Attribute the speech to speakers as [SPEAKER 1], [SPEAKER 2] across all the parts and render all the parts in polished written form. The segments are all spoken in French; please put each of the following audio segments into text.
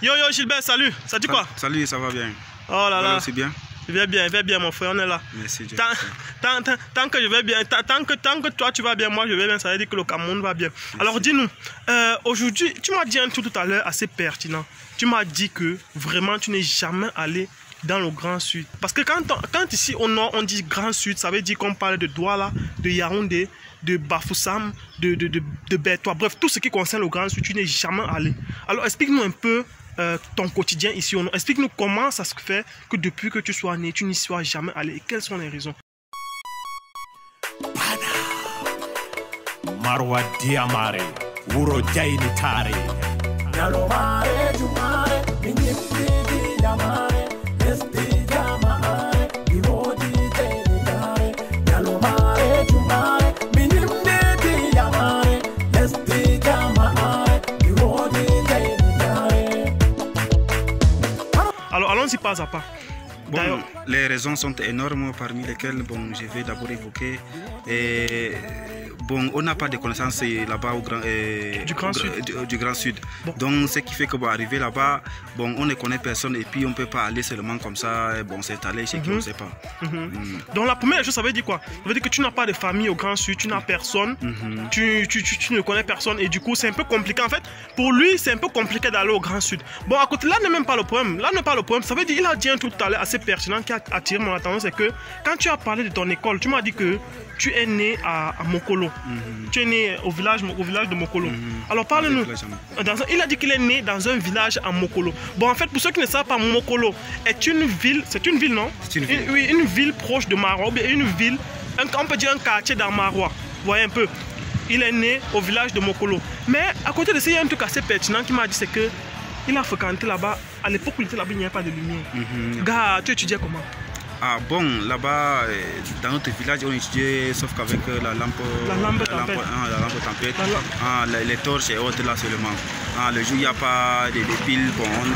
[SPEAKER 1] Yo Gilbert, salut. Ça dit quoi?
[SPEAKER 2] Salut, ça va bien.
[SPEAKER 1] Oh là là.
[SPEAKER 2] C'est bien.
[SPEAKER 1] Je vais bien mon frère, on est là.
[SPEAKER 2] Merci Dieu.
[SPEAKER 1] Tant que je vais bien, tant que toi tu vas bien, moi je vais bien, ça veut dire que le Cameroun va bien. Merci. Alors dis-nous, aujourd'hui, tu m'as dit un truc tout à l'heure assez pertinent. Tu m'as dit que vraiment tu n'es jamais allé dans le Grand Sud. Parce que quand ici au nord on dit Grand Sud, ça veut dire qu'on parle de Douala, de Yaoundé, de Bafoussam, de Bertoua. Bref, tout ce qui concerne le Grand Sud, tu n'es jamais allé. Alors explique-nous un peu ton quotidien ici au nord. Explique-nous comment ça se fait que depuis que tu sois né, tu n'y sois jamais allé et quelles sont les raisons.
[SPEAKER 3] Marwa Diamare, Wuro Jaini Tare. Yalomare, Jumare, Minipidi Yamare, Esti Yamare, Irodi Jaini Tare. Yalomare, Jumare, Minipidi Yamare, Esti Yamare, Irodi Jaini Tare.
[SPEAKER 1] Alors allons-y pas à pas.
[SPEAKER 2] Bon, les raisons sont énormes, parmi lesquelles je vais d'abord évoquer. On n'a pas de connaissances là-bas du Grand Sud. Bon. Donc, ce qui fait que arriver là-bas, on ne connaît personne et puis on ne peut pas aller seulement comme ça, s'installer chez qui on ne sait pas.
[SPEAKER 1] Donc, la première chose, ça veut dire quoi? Ça veut dire que tu n'as pas de famille au Grand Sud, tu n'as personne, tu ne connais personne et du coup, c'est un peu compliqué. En fait, pour lui, c'est un peu compliqué d'aller au Grand Sud. Bon, à côté, là n'est même pas le problème. Là n'est pas le problème. Ça veut dire, il a dit un truc tout à l'heure assez pertinent qui a attiré mon attention, c'est que quand tu as parlé de ton école, tu m'as dit que tu es né à Mokolo. Tu es né au village de Mokolo. Alors parle-nous. Il a dit qu'il est né dans un village à Mokolo. Bon, en fait, pour ceux qui ne savent pas, Mokolo est une ville. C'est une ville, non?
[SPEAKER 2] C'est une ville.
[SPEAKER 1] Oui, une ville proche de Maroua. Ou bien une ville, on peut dire un quartier dans Maroua. Vous voyez un peu. Il est né au village de Mokolo. Mais à côté de ça, il y a un truc assez pertinent qui m'a dit, c'est que il a fréquenté là-bas. À l'époque où il était là-bas, il n'y avait pas de lumière. Gars, tu étudiais comment?
[SPEAKER 2] Ah bon, là-bas, dans notre village, on étudiait sauf qu'avec la lampe tempête, les torches et autres là seulement. Le jour, il n'y a pas de piles,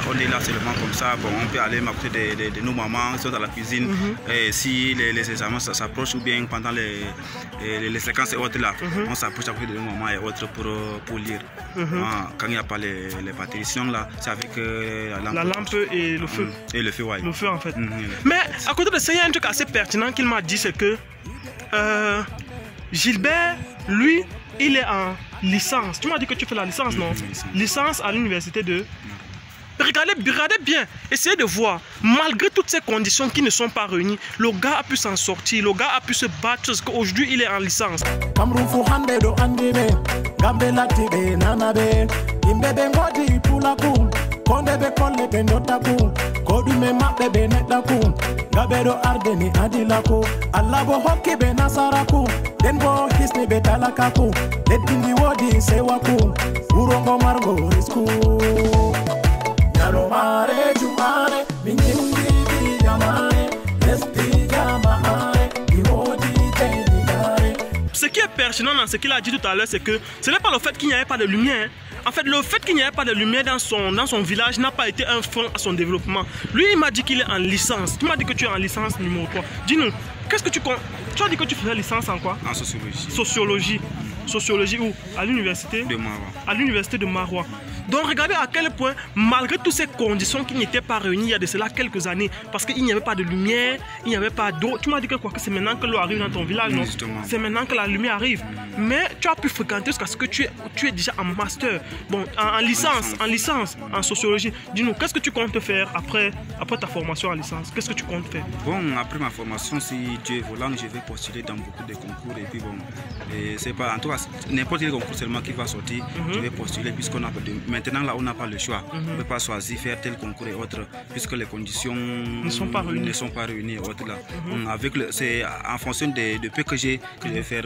[SPEAKER 2] on est là seulement comme ça. On peut aller m'apporter de nos mamans qui sont dans la cuisine. Et si les examens s'approchent ou bien pendant les séquences et autres là, on s'approche de nos mamans et autres pour lire. Quand il n'y a pas les batteries, sinon là, c'est avec la lampe
[SPEAKER 1] et le feu.
[SPEAKER 2] Et le feu, ouais.
[SPEAKER 1] Le feu en fait. Mais à côté de ça, il y a un truc assez pertinent qu'il m'a dit, c'est que Gilbert, lui, il est en licence. Tu m'as dit que tu fais la licence, non? Licence à l'université de... Regardez bien, essayez de voir, malgré toutes ces conditions qui ne sont pas réunies, le gars a pu s'en sortir, le gars a pu se battre parce qu'aujourd'hui il est en licence. Ce qui est pertinent dans ce qu'il a dit tout à l'heure, c'est que ce n'est pas le fait qu'il n'y avait pas de lumière. En fait, le fait qu'il n'y ait pas de lumière dans son village n'a pas été un frein à son développement. Lui, il m'a dit qu'il est en licence. Tu m'as dit que tu es en licence numéro 3. Dis-nous, qu'est-ce que tu comptes? Tu as dit que tu faisais licence en quoi?
[SPEAKER 2] En sociologie.
[SPEAKER 1] Sociologie. Sociologie où? À l'université
[SPEAKER 2] de Maroua.
[SPEAKER 1] À l'université de Maroua. Donc regardez à quel point, malgré toutes ces conditions qui n'étaient pas réunies il y a de cela quelques années, parce qu'il n'y avait pas de lumière, il n'y avait pas d'eau. Tu m'as dit que quoi, que c'est maintenant que l'eau arrive dans ton village, non? C'est maintenant que la lumière arrive. Mais tu as pu fréquenter jusqu'à ce que tu es déjà en master, en licence, en sociologie. Dis-nous, qu'est-ce que tu comptes faire après ta formation en licence? Qu'est-ce que tu comptes faire?
[SPEAKER 2] Bon, après ma formation, si Dieu est volant, je vais postuler dans beaucoup de concours et puis c'est pas, en tout cas, n'importe quel concours seulement qui va sortir, je vais postuler puisqu'on a maintenant là on n'a pas le choix. On ne peut pas choisir faire tel concours et autres puisque les conditions ne sont pas réunies et autres là. C'est en fonction de peu que j'ai que je vais faire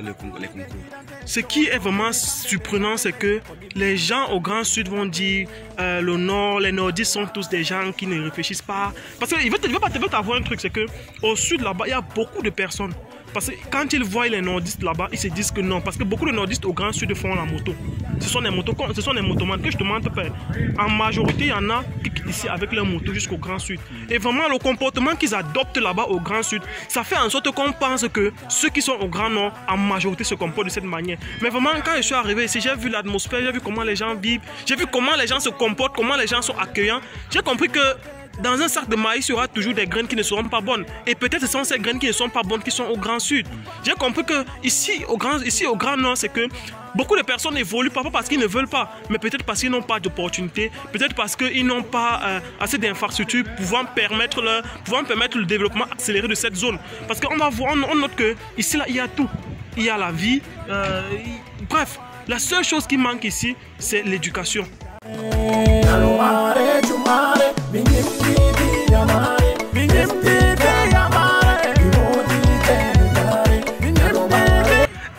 [SPEAKER 2] les concours.
[SPEAKER 1] Ce qui est vraiment surprenant, c'est que les gens au Grand Sud vont dire le Nord, les Nordistes sont tous des gens qui ne réfléchissent pas. Parce qu'il veut t'avoir un truc, c'est que au Sud là-bas, il y a beaucoup de personnes. Parce que quand ils voient les nordistes là-bas, ils se disent que non. Parce que beaucoup de nordistes au Grand Sud font la moto. Ce sont des motomanes que je te montre. En majorité, il y en a qui quittent ici avec leur moto jusqu'au Grand Sud. Et vraiment, le comportement qu'ils adoptent là-bas au Grand Sud, ça fait en sorte qu'on pense que ceux qui sont au Grand Nord, en majorité, se comportent de cette manière. Mais vraiment, quand je suis arrivé ici, j'ai vu l'atmosphère, j'ai vu comment les gens vivent, j'ai vu comment les gens se comportent, comment les gens sont accueillants. J'ai compris que dans un sac de maïs, il y aura toujours des graines qui ne seront pas bonnes. Et peut-être ce sont ces graines qui ne sont pas bonnes qui sont au Grand Sud. J'ai compris que ici au Grand Nord, c'est que beaucoup de personnes n'évoluent pas parce qu'ils ne veulent pas, mais peut-être parce qu'ils n'ont pas d'opportunités, peut-être parce qu'ils n'ont pas assez d'infrastructures pouvant permettre le développement accéléré de cette zone. Parce qu'on va voir, on note que ici là, il y a tout. Il y a la vie. Bref, la seule chose qui manque ici, c'est l'éducation.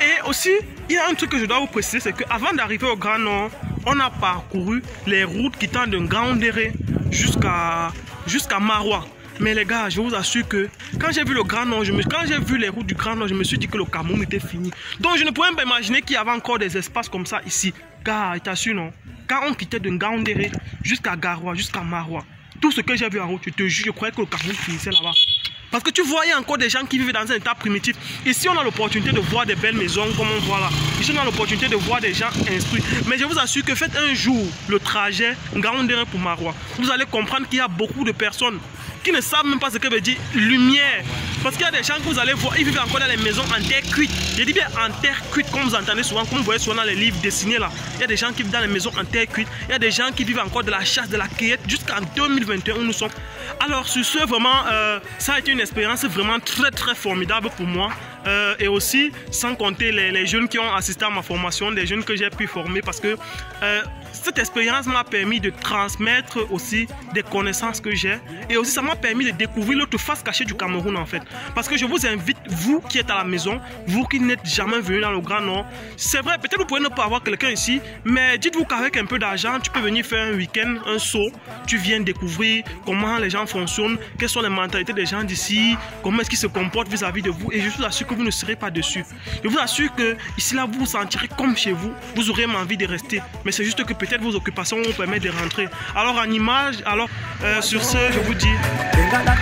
[SPEAKER 1] Et aussi, il y a un truc que je dois vous préciser, c'est qu'avant d'arriver au Grand Nord, on a parcouru les routes qui tendent de Ngaoundéré jusqu'à Maroua. Mais les gars, je vous assure que quand j'ai vu le Grand Nord, quand j'ai vu les routes du Grand Nord, je me suis dit que le Cameroun était fini. Donc je ne pouvais pas imaginer qu'il y avait encore des espaces comme ça ici. Car, je t'assure, non, quand on quittait de Ngaoundéré jusqu'à Garoua, jusqu'à Maroua, tout ce que j'ai vu en route, je te jure, je croyais que le Cameroun finissait là-bas. Parce que tu voyais encore des gens qui vivent dans un état primitif. Ici, on a l'opportunité de voir des belles maisons comme on voit là. Ici, on a l'opportunité de voir des gens instruits. Mais je vous assure que faites un jour le trajet Ngaoundéré pour Maroua. Vous allez comprendre qu'il y a beaucoup de personnes qui ne savent même pas ce que veut dire lumière. Parce qu'il y a des gens que vous allez voir, ils vivent encore dans les maisons en terre cuite. Je dis bien en terre cuite, comme vous entendez souvent, comme vous voyez souvent dans les livres dessinés là. Il y a des gens qui vivent dans les maisons en terre cuite. Il y a des gens qui vivent encore de la chasse, de la cueillette jusqu'en 2021 où nous sommes. Alors sur ce, vraiment, ça a été une expérience vraiment très formidable pour moi. Et aussi, sans compter les jeunes qui ont assisté à ma formation, des jeunes que j'ai pu former parce que cette expérience m'a permis de transmettre aussi des connaissances que j'ai et aussi ça m'a permis de découvrir l'autre face cachée du Cameroun en fait. Parce que je vous invite, vous qui êtes à la maison, vous qui n'êtes jamais venu dans le Grand Nord, c'est vrai, peut-être vous pouvez ne pas avoir quelqu'un ici, mais dites-vous qu'avec un peu d'argent, tu peux venir faire un week-end, un saut, tu viens découvrir comment les gens fonctionnent, quelles sont les mentalités des gens d'ici, comment est-ce qu'ils se comportent vis-à-vis de vous et je vous assure que vous ne serez pas dessus. Je vous assure que ici là vous vous sentirez comme chez vous, vous aurez envie de rester, mais c'est juste que peut-être vos occupations vous permettent de rentrer. Alors en image, alors sur ce, je vous dis. Venga la